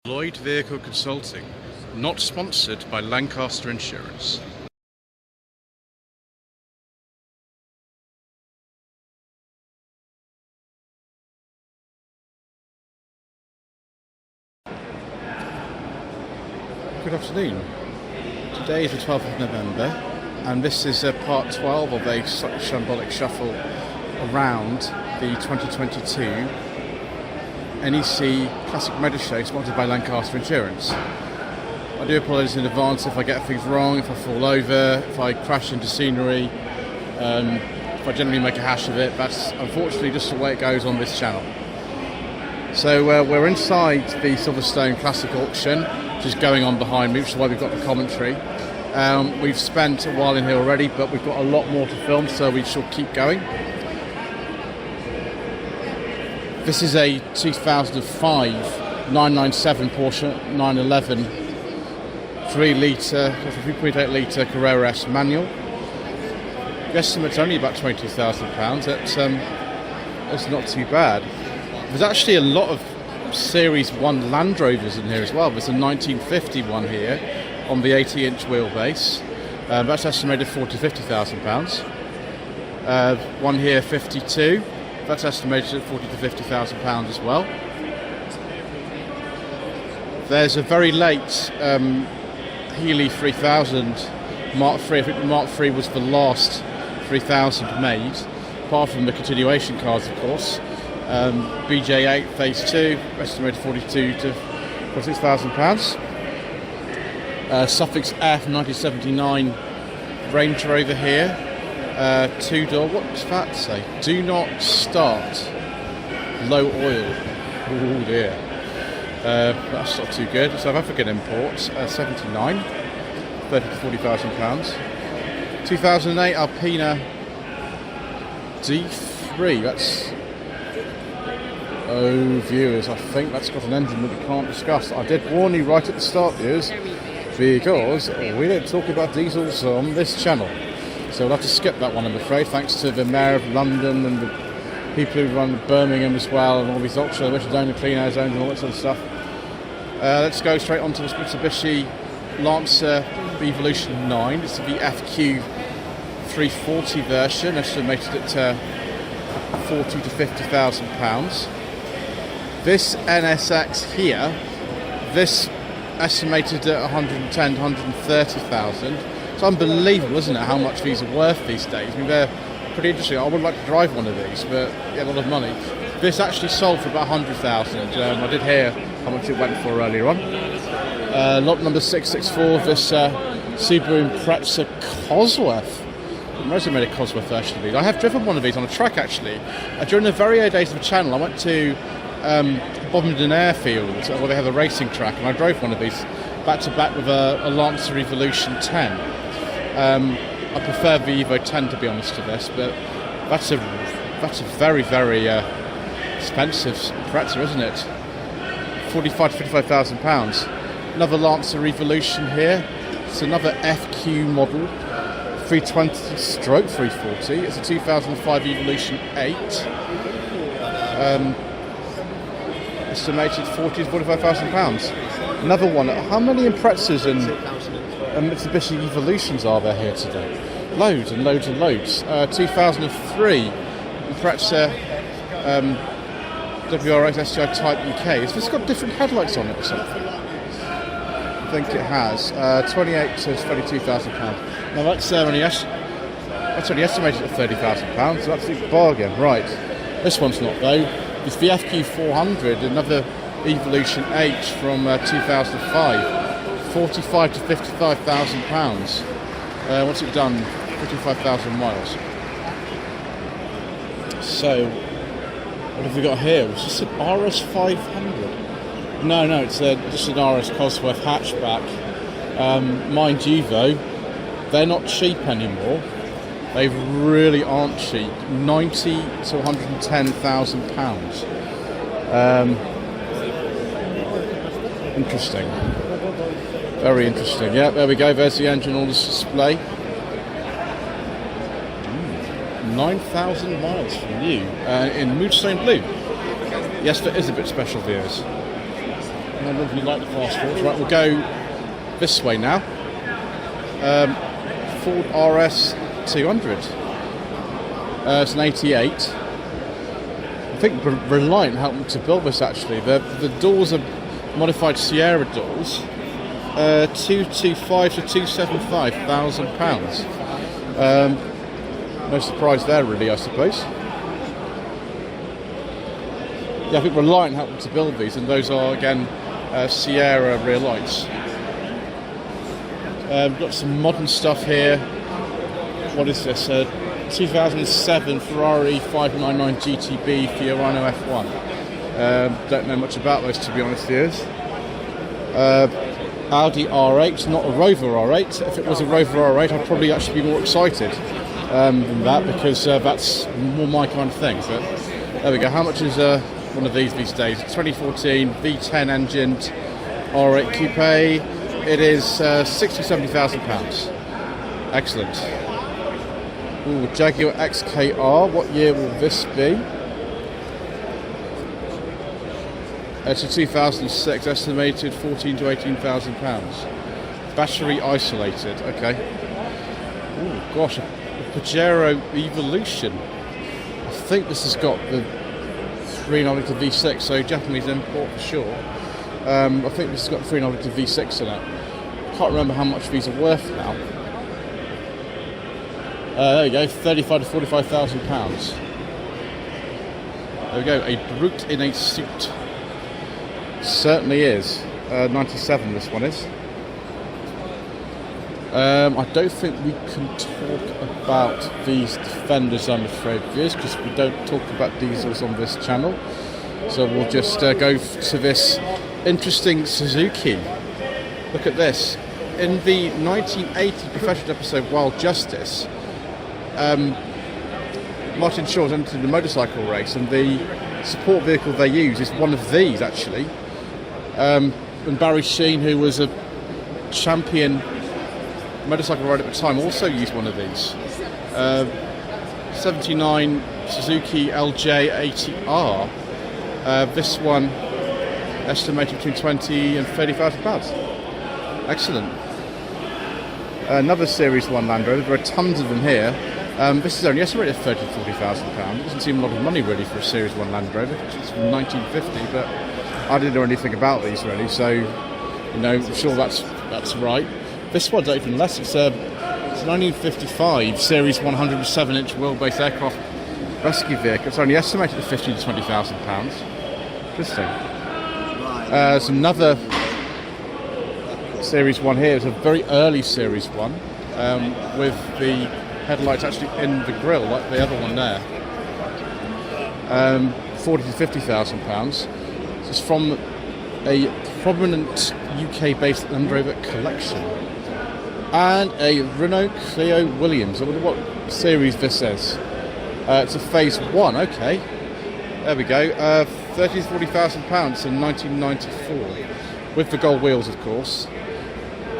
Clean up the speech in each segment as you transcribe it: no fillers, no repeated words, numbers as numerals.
Lloyd Vehicle Consulting, not sponsored by Lancaster Insurance. Good afternoon. Today is the 12th of November and this is part 12 of a Shambolic shuffle around the 2022 NEC Classic Motor Show sponsored by Lancaster Insurance. I do apologise in advance if I get things wrong, if I fall over, if I crash into scenery, if I generally make a hash of it. That's unfortunately just the way it goes on this channel. So we're inside the Silverstone Classic Auction, which is going on behind me, which is why we've got the commentary. We've spent a while in here already, but we've got a lot more to film, so we shall keep going. This is a 2005 997 Porsche 911 3.8 litre Carrera S manual. The estimate's only about £22,000. That's not too bad. There's actually a lot of Series 1 Land Rovers in here as well. There's a 1950 one here on the 80-inch wheelbase. That's estimated £40,000 to £50,000. One here, 52. That's estimated at £40,000 to £50,000 as well. There's a very late Healy 3000 Mark III. I think the Mark III was the last 3000 made, apart from the continuation cars, of course. BJ8 Phase 2, estimated £42,000 to £46,000. Suffolk F 1979 Range Rover here. Two-door, what's that say? Do not start. Low oil. Oh dear. That's not too good. South African import, 79, £30,000 to £40,000. 2008 Alpina D3. That's, oh viewers, I think that's got an engine that we can't discuss. I did warn you right at the start, viewers, because we don't talk about diesels on this channel. So we'll have to skip that one, I'm afraid, thanks to the Mayor of London and the people who run Birmingham as well, and all these auctions, which are clean air zones and all that sort of stuff. Let's go straight on to this Mitsubishi Lancer Evolution 9. It's the FQ 340 version, estimated at £40,000 to £50,000. This NSX here, this estimated at £110,000 to £130,000. It's unbelievable, isn't it, how much these are worth these days? I mean, they're pretty interesting. I would like to drive one of these, but yeah, a lot of money. This actually sold for about £100,000. I did hear how much it went for earlier on. Lot number 664, this Subaru Impreza Cosworth. I must have made a Cosworth version of these. I have driven one of these on a track, actually. During the very early days of the channel, I went to Boredom Airfield, where they have a racing track, and I drove one of these back to back with a Lancer Evolution 10. I prefer the Evo 10 to be honest to this, but that's a very, very expensive Impreza, isn't it? £45,000 to £55,000. Another Lancer Evolution here. It's another FQ model, 320/340. It's a 2005 Evolution 8. Estimated £40,000 to £45,000. Another one. How many Imprezas and Mitsubishi Evolutions are there here today? Loads and loads and loads. 2003 Impreza WRX STI Type UK. Has this got different headlights on it or something? I think it has. £28,000 to £32,000. Now that's only estimated at £30,000, so that's a bargain. Right. This one's not though. It's the FQ400, another Evolution 8 from 2005. £45,000 to £55,000. What's it done? 55,000 miles. So, what have we got here? Is this an RS500? No, it's just an RS Cosworth hatchback. Mind you though, they're not cheap anymore. They really aren't cheap. £90,000 to £110,000. Interesting. Very interesting. Yeah, there we go. There's the engine on this display. 9,000 miles from new in Moonstone Blue. Yes, that is a bit special, viewers. I don't really like the fast forwards. Right, we'll go this way now. Ford RS 200. It's an 88. I think Reliant helped me to build this actually. The doors are modified Sierra doors. 225 to 275 thousand pounds. No surprise there, really, I suppose. Yeah, I think Reliant helped me to build these, and those are again Sierra rear lights. We've got some modern stuff here. What is this? 2007 Ferrari 599 GTB Fiorano F1. Don't know much about those, to be honest with you. Audi R8, not a Rover R8. If it was a Rover R8, I'd probably actually be more excited than that, because that's more my kind of thing. But there we go. How much is one of these days? 2014 V10 engined R8 Coupe. It is 60,000-70,000 pounds. Excellent. Ooh, Jaguar XKR. What year will this be? It's a 2006, estimated 14 to 18,000 pounds. Battery isolated. Okay. Oh gosh, a Pajero Evolution. I think this has got the 390 V6, so Japanese import for sure. I think this has got the 390 V6 in it. Can't remember how much these are worth now. There we go, 35 to 45,000 pounds. There we go, a brute in a suit. Certainly is. 97 this one is. I don't think we can talk about these Defenders, I'm afraid, because we don't talk about diesels on this channel. So we'll just go to this interesting Suzuki. Look at this. In the 1980 professional episode Wild Justice, Martin Shaw's entered the motorcycle race, and the support vehicle they use is one of these actually. And Barry Sheen, who was a champion motorcycle rider at the time, also used one of these. 79 Suzuki LJ80R. This one estimated between 20 and 30,000 pounds. Excellent. Another Series 1 Land Rover. There are tons of them here. This is only estimated at 30 to 40,000 pounds. Doesn't seem a lot of money really for a Series 1 Land Rover, which is from 1950, but I didn't know anything about these really, so I'm sure that's right. This one's even less. It's a 1955 Series 107-inch wheelbase aircraft rescue vehicle. It's only estimated at 50 to 20,000 pounds. Interesting. There's another Series 1 here. It's a very early Series 1 with the headlights actually in the grille, like the other one there. 40 to 50,000 pounds. It's from a prominent UK-based Land Rover collection. And a Renault Clio Williams. I wonder what series this is. It's a Phase 1, okay. There we go. 30 to 40,000 pounds in 1994. With the gold wheels, of course.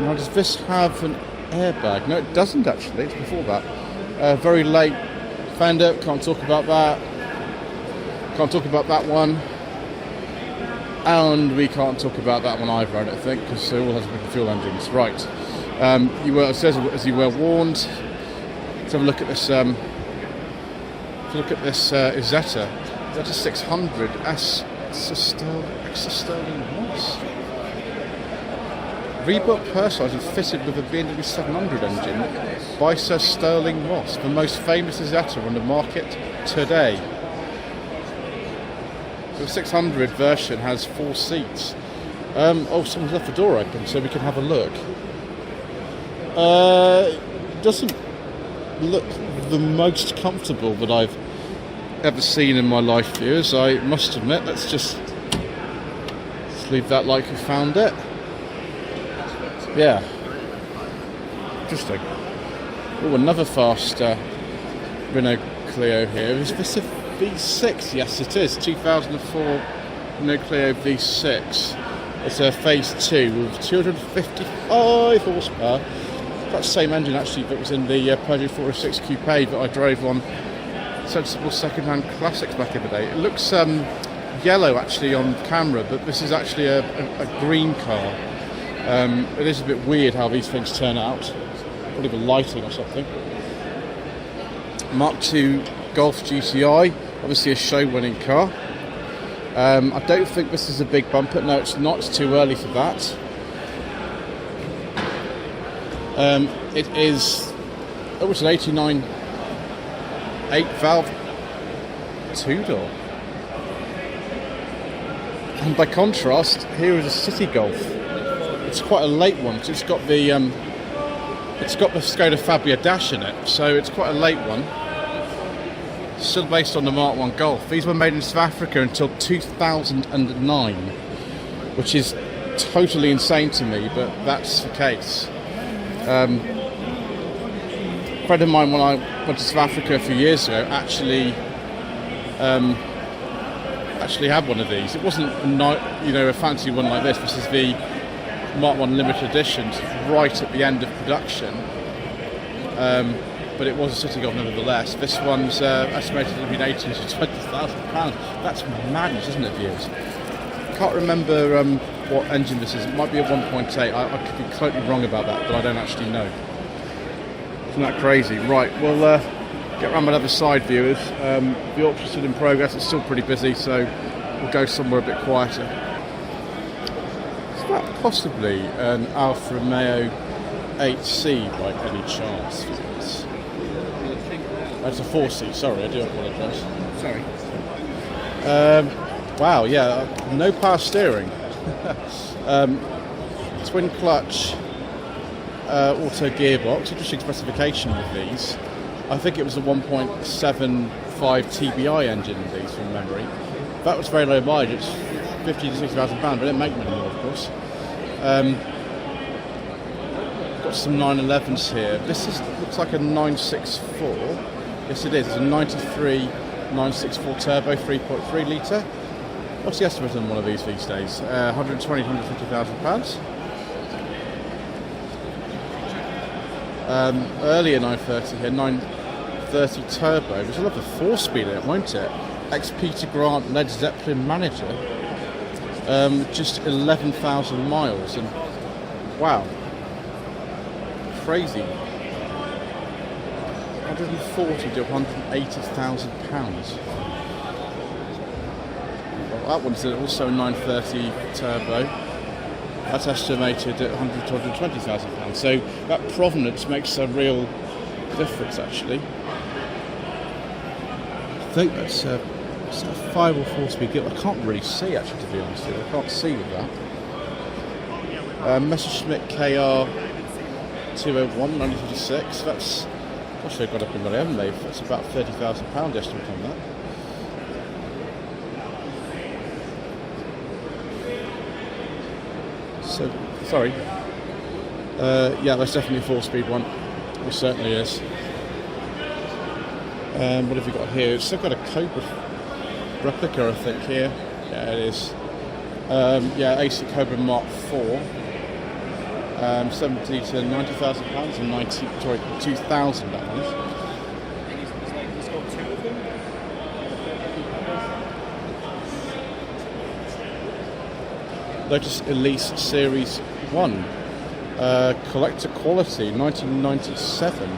Now, does this have an airbag? No, it doesn't actually. It's before that. Very late fender. Can't talk about that. Can't talk about that one. And we can't talk about that one either, I don't think, because it all has big fuel engines. Right. You were, as you were warned. Let's have a look at this. Isetta. Isetta 600 extra sterling Moss. Rebuilt, personalised and fitted with a BMW 700 engine by Sir Sterling Moss, the most famous Isetta on the market today. The 600 version has 4 seats. Someone's left the door open, so we can have a look. Doesn't look the most comfortable that I've ever seen in my life, viewers, I must admit. Let's leave that like we found it. Yeah. Interesting. Oh, another fast Renault Clio here. Is this a V6? Yes, it is. 2004 Renault Clio V6. It's a Phase 2 with 255 horsepower. That's the same engine actually that was in the Peugeot 406 Coupe that I drove on Sensible Second-Hand Classics back in the day. It looks yellow actually on camera, but this is actually a green car. It is a bit weird how these things turn out. Probably the lighting or something. Mark II Golf GTI, obviously a show-winning car. I don't think this is a big bumper. No, it's not. It's too early for that. It is. Oh, it's an 89 8-valve two-door. And by contrast, here is a City Golf. It's quite a late one because it's got the Skoda Fabia dash in it, so it's quite a late one. Still based on the Mark I Golf. These were made in South Africa until 2009, which is totally insane to me, but that's the case. A friend of mine, when I went to South Africa a few years ago, actually had one of these. It wasn't a fancy one like this. This is the Mark I limited edition, right at the end of production. But it was a City Golf nevertheless. This one's estimated to be £18,000 to £20,000. That's madness, isn't it, viewers? Can't remember what engine this is. It might be a 1.8. I could be totally wrong about that, but I don't actually know. Isn't that crazy? Right, we'll get around the other side, viewers. The auction's still in progress. It's still pretty busy, so we'll go somewhere a bit quieter. Is that possibly an Alfa Romeo 8C by any chance, viewers? That's a 4C, sorry, I do apologise. Sorry. Wow, yeah, no power steering. Twin clutch auto gearbox, interesting specification with these. I think it was a 1.75 TBI engine in these from memory. That was very low mileage, it's 50 to 60,000 pounds, but it didn't make many more, of course. Got some 911s here. This looks like a 964. Yes, it is. It's a 93 964 turbo, 3.3 litre. What's the estimate on one of these days? 120, 150,000 pounds. Earlier 930 here, 930 turbo. There's a lot of 4-speed in it, won't it? Ex-Peter Grant Led Zeppelin manager. Just 11,000 miles, and wow, crazy. 140 to 180,000 pounds. Well, that one's also 930 turbo. That's estimated at 100 to 120,000 pounds. So that provenance makes a real difference, actually. I think that's a 5 or 4-speed gear. I can't really see, actually, to be honest with you. I can't see with that. Messerschmitt KR 201 1956. That's, gosh, they've got up in money, haven't they? That's about £30,000 estimate on that. So, sorry. Yeah, that's definitely a 4-speed one. It certainly is. What have we got here? It's still got a Cobra replica, I think, here. Yeah, it is. Yeah, AC Cobra Mark IV. 70 to 90,000 pounds and 2,000, that is. Lotus Elise Series 1. Collector quality, 1997.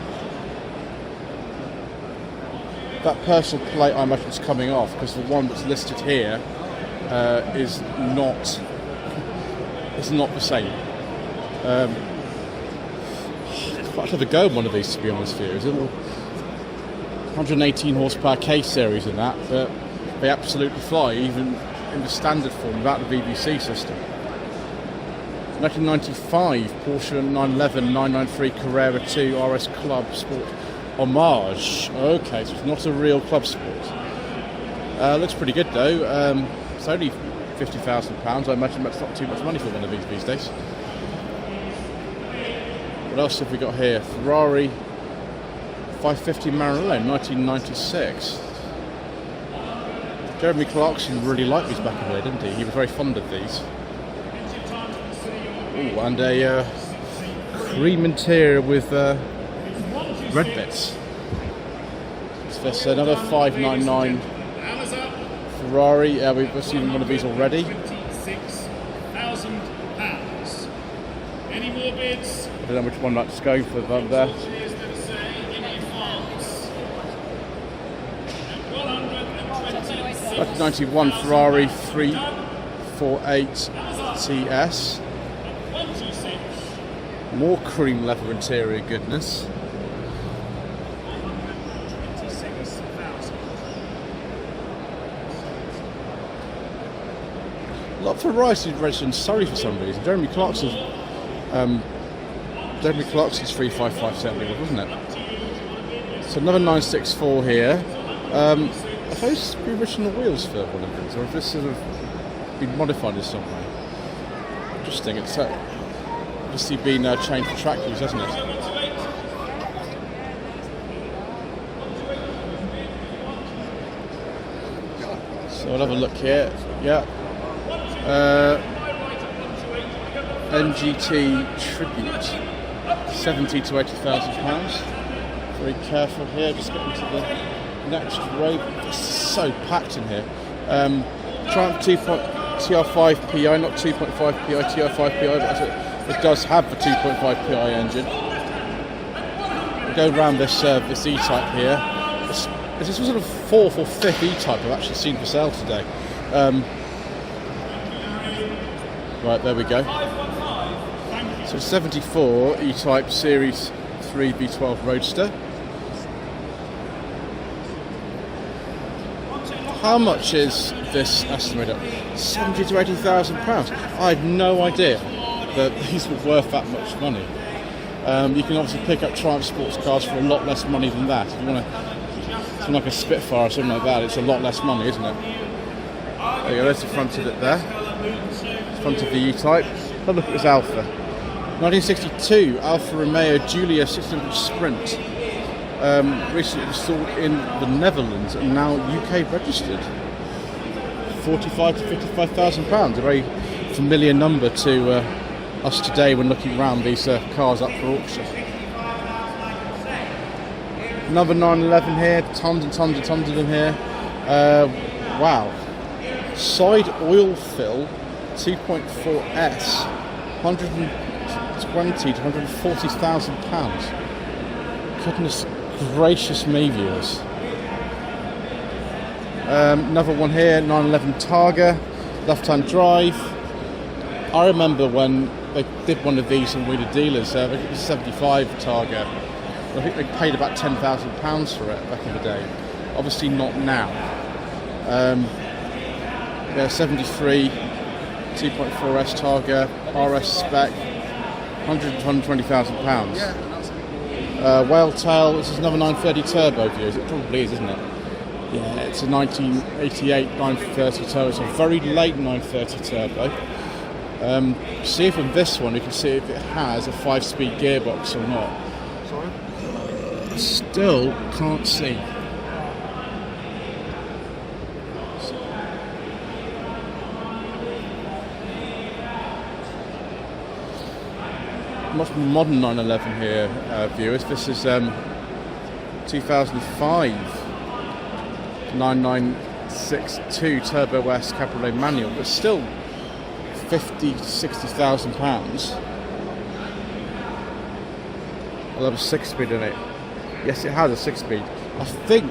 That personal plate, I imagine, is coming off because the one that's listed here is not the same. Quite have a go at one of these, to be honest with you. There's a little 118 horsepower K series in that, but they absolutely fly, even in the standard form without the BBC system. 1995 Porsche 911 993 Carrera 2 RS Club Sport Homage. Okay, so it's not a real club sport. Looks pretty good though. It's only £50,000. I imagine that's not too much money for one of these days. What else have we got here? Ferrari 550 Maranello 1996. Jeremy Clarkson really liked these back in the day, didn't he? He was very fond of these. Ooh, and a cream interior with red bits. So that's another 599 Ferrari. We've seen one of these already. £26,000. Any more bids? I don't know which one that's going for there. 1991 Ferrari 348 TS. More cream leather interior goodness. A lot of variety registered in Surrey for some reason. Jeremy Clarkson's 355 certainly was, wasn't it? So another 964 here. Are those the original wheels for one of these, or have this sort of been modified in some way? Interesting. It's obviously been changed for track use, hasn't it? So we'll have a look here. Yeah. NGT Tribute, 70 to 80,000 pounds. Very careful here. Just getting to the next row. It's so packed in here. Triumph TR5 PI, not 2.5 PI, TR5 PI, but it does have the 2.5 PI engine. We'll go around this E-Type here. This is sort of 4th or 5th E-Type I've actually seen for sale today. Right, there we go. So 74 E-Type Series 3 V12 Roadster. How much is this estimated at? 70 to 80,000 pounds. I had no idea that these were worth that much money. You can obviously pick up Triumph sports cars for a lot less money than that. If you want something like a Spitfire or something like that, it's a lot less money, isn't it? There you go, there's the front of it there. Front of the E-Type. Have a look at this Alfa. 1962 Alfa Romeo Giulia 600 Sprint. Recently installed in the Netherlands and now UK registered. 45 to 55,000 pounds. A very familiar number to us today when looking around these cars up for auction. Another 911 here. Tons and tons and tons of them here. Wow. Side oil fill 2.4S. 120 to 140,000 pounds. Goodness gracious me, viewers. Another one here, 911 Targa, left-hand drive. I remember when they did one of these in Wheeler Dealers, it was 75 Targa. I think they paid about £10,000 for it back in the day. Obviously not now. 73 2.4S Targa, RS spec, 120,000 pounds. Whale tail, this is another 930 turbo, viewers. It probably is, isn't it? Yeah, it's a 1988 930 turbo. It's a very late 930 turbo. See if in this one you can see if it has a 5-speed gearbox or not. Sorry? Still can't see. Much more modern 911 here, viewers. This is 2005 9962 Turbo S Cabriolet manual, but still 50 to 60,000 pounds. I'll have a 6-speed in it. Yes, it has a 6-speed. I think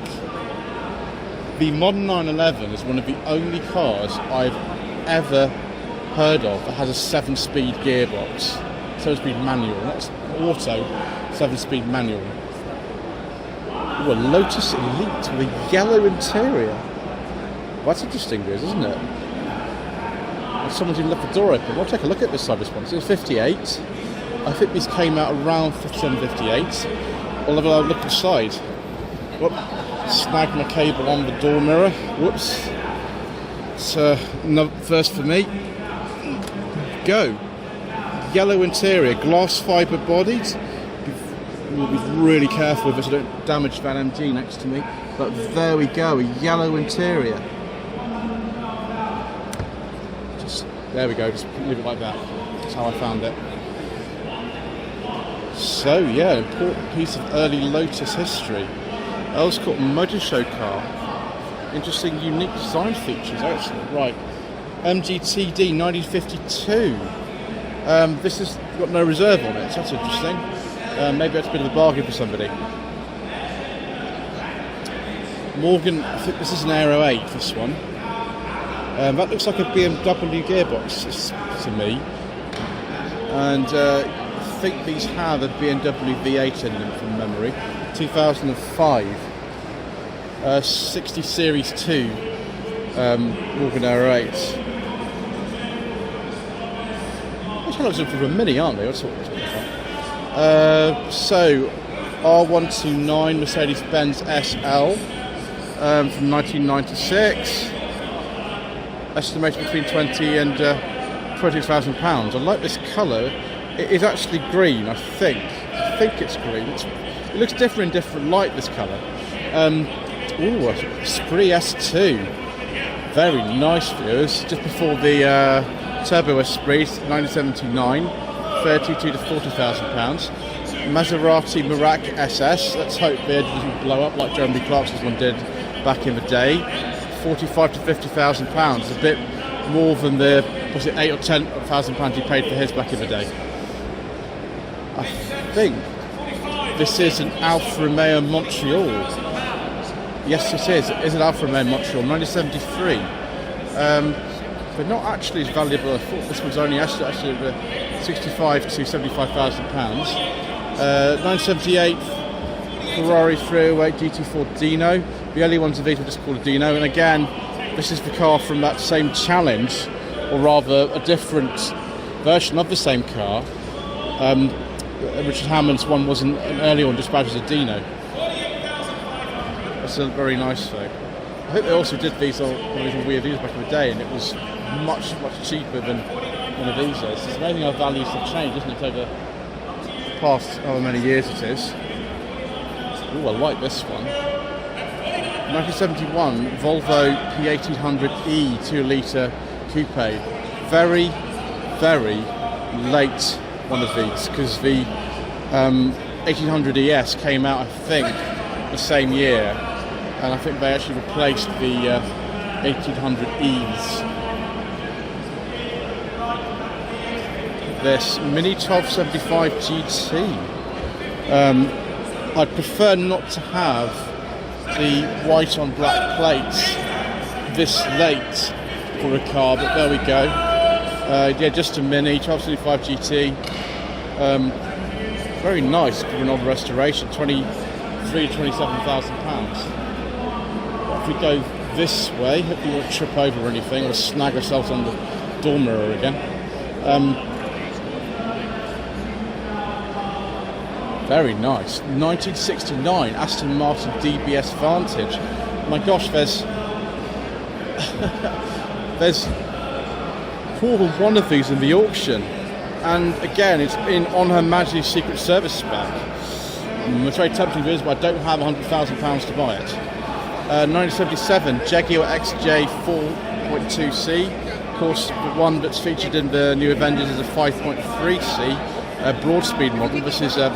the modern 911 is one of the only cars I've ever heard of that has a 7-speed gearbox. 7-speed manual, that's auto 7-speed manual. Ooh, a Lotus Elite with a yellow interior. Well, that's interesting, isn't it? And someone's even left the door open. We'll take a look at this side response. It's 58. I think these came out around 57, 58. I'll have a look inside. Whoop. Snagged my cable on the door mirror. Whoops. It's first for me. Go. Yellow interior, glass fibre bodied. We'll be really careful with this, I don't damage that MG next to me. But there we go, a yellow interior. There we go, just leave it like that. That's how I found it. So yeah, important piece of early Lotus history. Elscott Motor Show car. interesting, unique design features. Excellent. Right, MGTD 1952. This has got no reserve on it, so that's interesting. Maybe that's a bit of a bargain for somebody. Morgan, I think this is an Aero 8, this one. That looks like a BMW gearbox to me. And I think these have a BMW V8 in them from memory. 2005. 60 Series 2 Morgan Aero 8. These looks like a Mini, aren't they? That's what so, R129 Mercedes-Benz SL from 1996. Estimated between 20 and £20,000. I like this colour. It is actually green, I think. I think it's green. It looks different in different light, this colour. Ooh, Spree S2. Very nice, viewers. Just before the Turbo Esprit, 1979. 32 to £40,000. Maserati Merak SS. Let's hope the edge doesn't blow up like Jeremy Clarkson's one did back in the day. 45 to £50,000. A bit more than the, was it £8,000 or £10,000 he paid for his back in the day. I think this is an Alfa Romeo Montreal. Yes, it is. It is an Alfa Romeo Montreal, 1973. But not actually as valuable as I thought. This was only actually over 65 to £75,000. 1978 Ferrari 308 GT4 Dino. The early ones of these were just called a Dino, and again, this is the car from that same challenge, or rather a different version of the same car. Richard Hammond's one was an early one, just badged as a Dino. That's a very nice though. I think they also did these on one of these weird views back in the day, and it was much cheaper than one of these is. It's amazing how values have changed, isn't it, over the past however many years it is. Ooh, I like this one. 1971 Volvo P1800E 2-litre coupe. Very, very late one of these, because the 1800 ES came out, I think, the same year, and I think they actually replaced the 1800Es. This Mini 1275 GT. I'd prefer not to have the white on black plates this late for a car, but there we go. Yeah, just a Mini 1275 GT. Very nice for an old restoration. 23 to £27,000. If we go this way, hope we won't trip over or anything or snag ourselves on the door mirror again. Very nice. 1969 Aston Martin DBS Vantage. My gosh, there's more than one of these in the auction, and again, it's in on Her Majesty's Secret Service spec. I'm afraid tempting it is, but I don't have £100,000 to buy it. 1977 Jaguar XJ 4.2C. Of course, the one that's featured in the new Avengers is a 5.3C. Broad-speed model. This is not.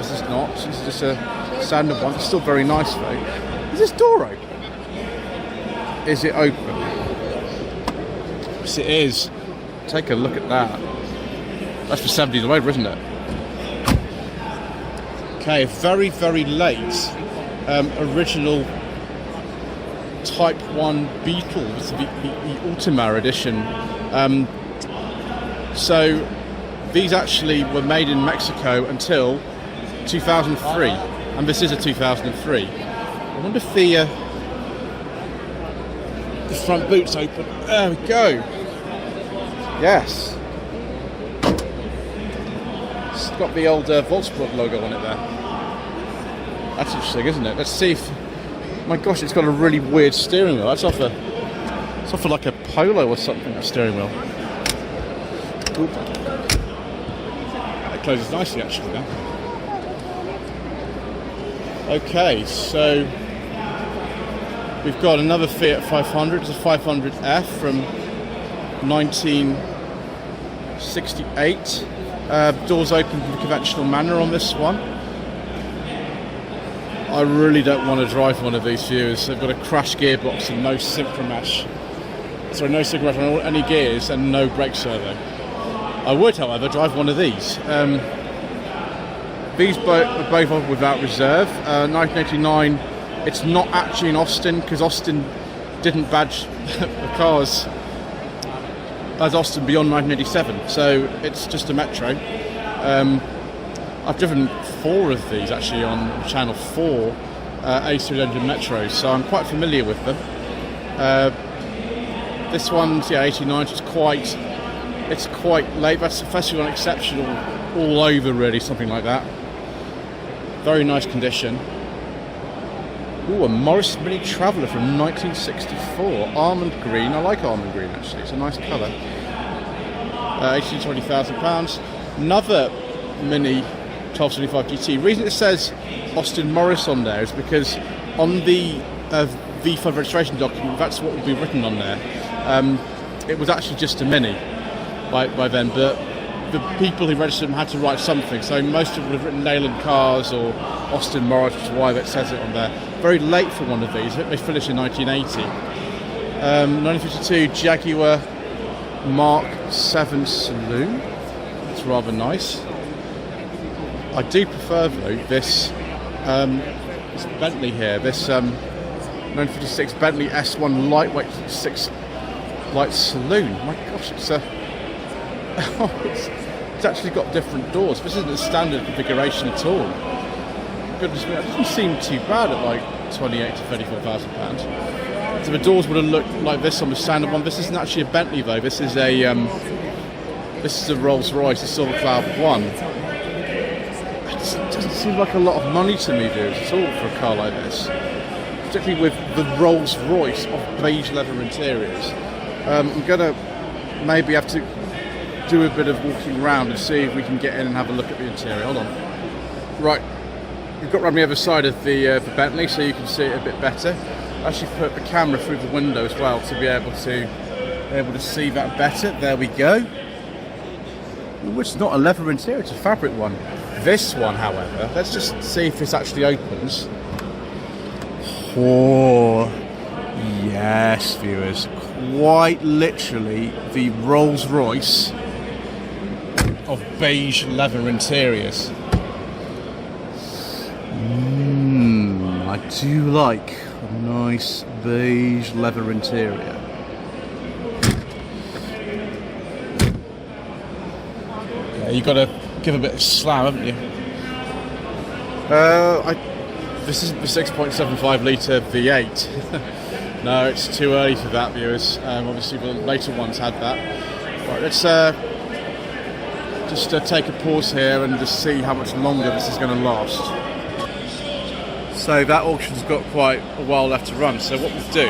This is just a standard one. It's still very nice though. Is this door open? Is it open? Yes, it is. Take a look at that. That's for 70s all over, isn't it? Okay, very, very late original Type 1 Beetle. It's the Ultima edition. So these actually were made in Mexico until 2003, and this is a 2003. I wonder if the front boot's open. There we go. Yes. It's got the old Volkswagen logo on it there. That's interesting, isn't it? Let's see if... My gosh, it's got a really weird steering wheel. It's off like a Polo or something, that steering wheel. Oop. It closes nicely actually now. Okay, so we've got another Fiat 500. It's a 500F from 1968. Doors open in the conventional manner on this one. I really don't want to drive one of these viewers. They've got a crash gearbox and no synchromesh. Sorry, no synchromesh on any gears and no brake servo. I would, however, drive one of these. These are both offered without reserve. 1989, it's not actually in Austin because Austin didn't badge the cars as Austin beyond 1987, so it's just a Metro. I've driven 4 of these actually on Channel 4 A-series engine Metros, so I'm quite familiar with them. This one's 89, it's quite late. That's especially on exceptional all over, really, something like that. Very nice condition. Ooh, a Morris Mini Traveller from 1964, almond green. I like almond green actually. It's a nice colour. 20,000 pounds. Another Mini 1275 GT. Reason it says Austin Morris on there is because on the V5 registration document, that's what would be written on there. It was actually just a Mini by then, but the people who registered them had to write something, so most of them would have written Leyland Cars or Austin Morris, which is why that says it on there. Very late for one of these. They finished in 1980. 1952 Jaguar Mark 7 Saloon. It's rather nice. I do prefer though this Bentley here, this 1956 Bentley S1 lightweight 6 light saloon. My gosh, it's actually got different doors. This isn't a standard configuration at all. Goodness me, it doesn't seem too bad at like 28 to 34,000 pounds. So the doors would have looked like this on the standard one. This isn't actually a Bentley though. This is a Rolls Royce, a Silver Cloud 1. It doesn't seem like a lot of money to me, dude, at all for a car like this. Particularly with the Rolls Royce of beige leather interiors. I'm gonna maybe have to do a bit of walking around and see if we can get in and have a look at the interior. Hold on. Right, we've got around the other side of the Bentley so you can see it a bit better. I actually put the camera through the window as well to be able to see that better. There we go. Which is not a leather interior, it's a fabric one. This one, however, let's just see if this actually opens. Oh, yes, viewers. Quite literally the Rolls Royce of beige leather interiors. I do like a nice beige leather interior. Yeah, you've got to give a bit of slam, haven't you? This isn't the 6.75 litre V8. No, it's too early for that, viewers. Obviously the later ones had that. Right, let's just take a pause here and just see how much longer this is going to last. So that auction's got quite a while left to run, so what we'll do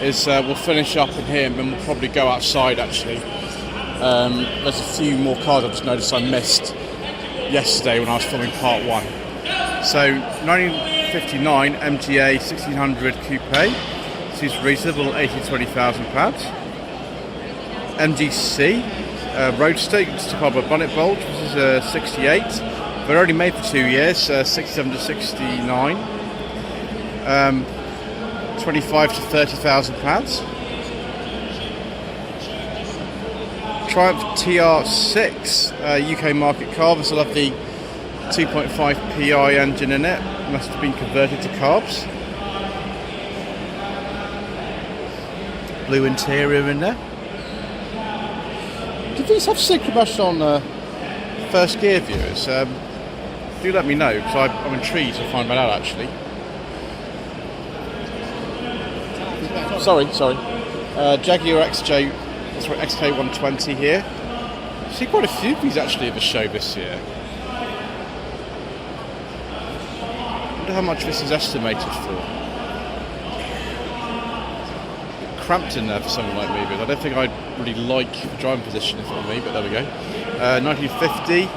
is we'll finish up in here and then we'll probably go outside actually. There's a few more cars I've just noticed I missed yesterday when I was filming part 1. So 1959 MGA 1600 Coupe. This is reasonable, £80,000 to £20,000. MGC Roadster, you can stick on a bonnet bulge. This is a 68. They're only made for 2 years, 67 to 69. 25 to £30,000. Triumph TR6 UK market car. This will have the 2.5 PI engine in it. Must have been converted to carbs. Blue interior in there. Do these have synchromesh on first gear, viewers? Do let me know because I'm intrigued to find that out actually. Sorry. Jaguar XK120 here. I see quite a few of these actually at the show this year. I wonder how much this is estimated for. Cramped in there for someone like me, but I don't think I'd really like the driving position if it were me, but there we go. 1950,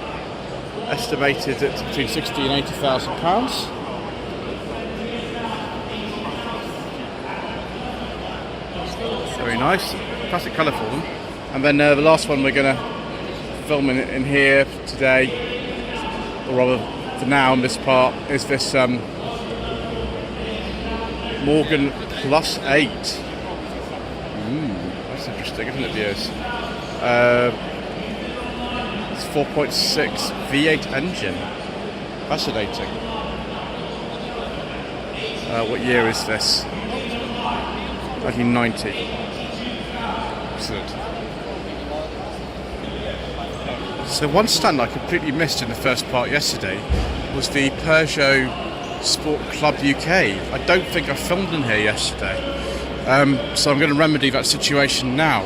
estimated at between £60,000 and £80,000. Very nice, classic colour for them. And then the last one we're going to film in here today, or rather for now in this part, is this Morgan plus 8. That's interesting, isn't it, viewers? It's 4.6 V8 engine. Fascinating. What year is this? 1990. Excellent. So one stand I completely missed in the first part yesterday was the Peugeot Sport Club UK. I don't think I filmed in here yesterday. So I'm going to remedy that situation now.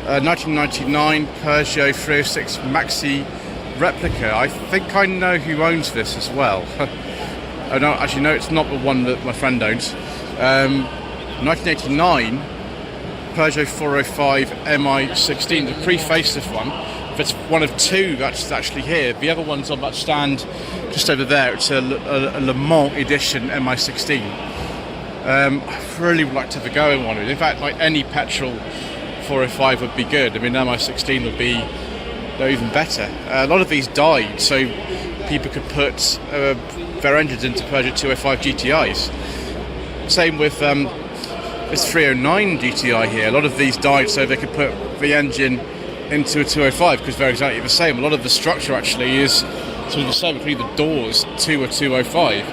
1999 Peugeot 306 Maxi replica. I think I know who owns this as well. I don't actually know, it's not the one that my friend owns. 1989 Peugeot 405 MI16, the pre-facelift one. It's one of two that's actually here. The other one's on that stand just over there. It's a Le Mans edition MI16. I really would like to have a go in one of it. In fact, like any petrol 405 would be good. I mean, MI16 would be even better. A lot of these died, so people could put their engines into Peugeot 205 GTIs. Same with this 309 GTI here. A lot of these died, so they could put the engine into a 205 because they're exactly the same. A lot of the structure actually is sort of the same, including the doors to a 205.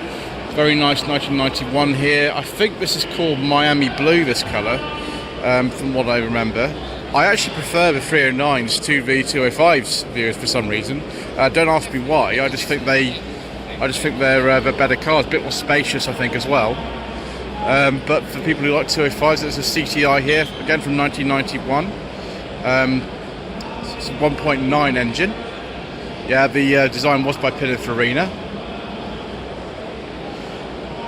Very nice 1991 here. I think this is called Miami Blue, this colour, from what I remember. I actually prefer the 309s to the 205s, viewers, for some reason. Don't ask me why. I just think they're better cars, a bit more spacious, I think, as well. But for people who like 205s, there's a CTI here, again from 1991. It's a 1.9 engine. Yeah, the design was by Pininfarina.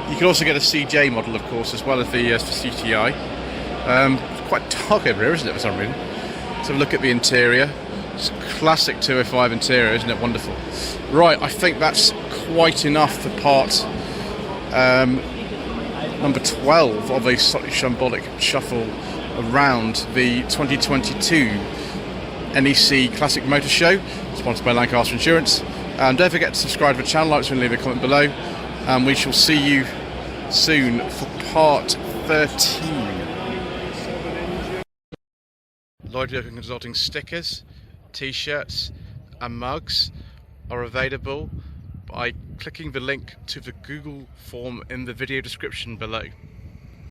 You can also get a CJ model, of course, as well as the CTI. It's quite dark over here, isn't it, for some reason? Let's have a look at the interior. It's a classic 205 interior, isn't it? Wonderful. Right, I think that's quite enough for part number 12 of a slightly shambolic shuffle around the 2022 NEC Classic Motor Show, sponsored by Lancaster Insurance. Don't forget to subscribe to the channel, like and leave a comment below, and we shall see you soon for part 13. Lloyd Young Consulting stickers, t-shirts and mugs are available by clicking the link to the Google form in the video description below.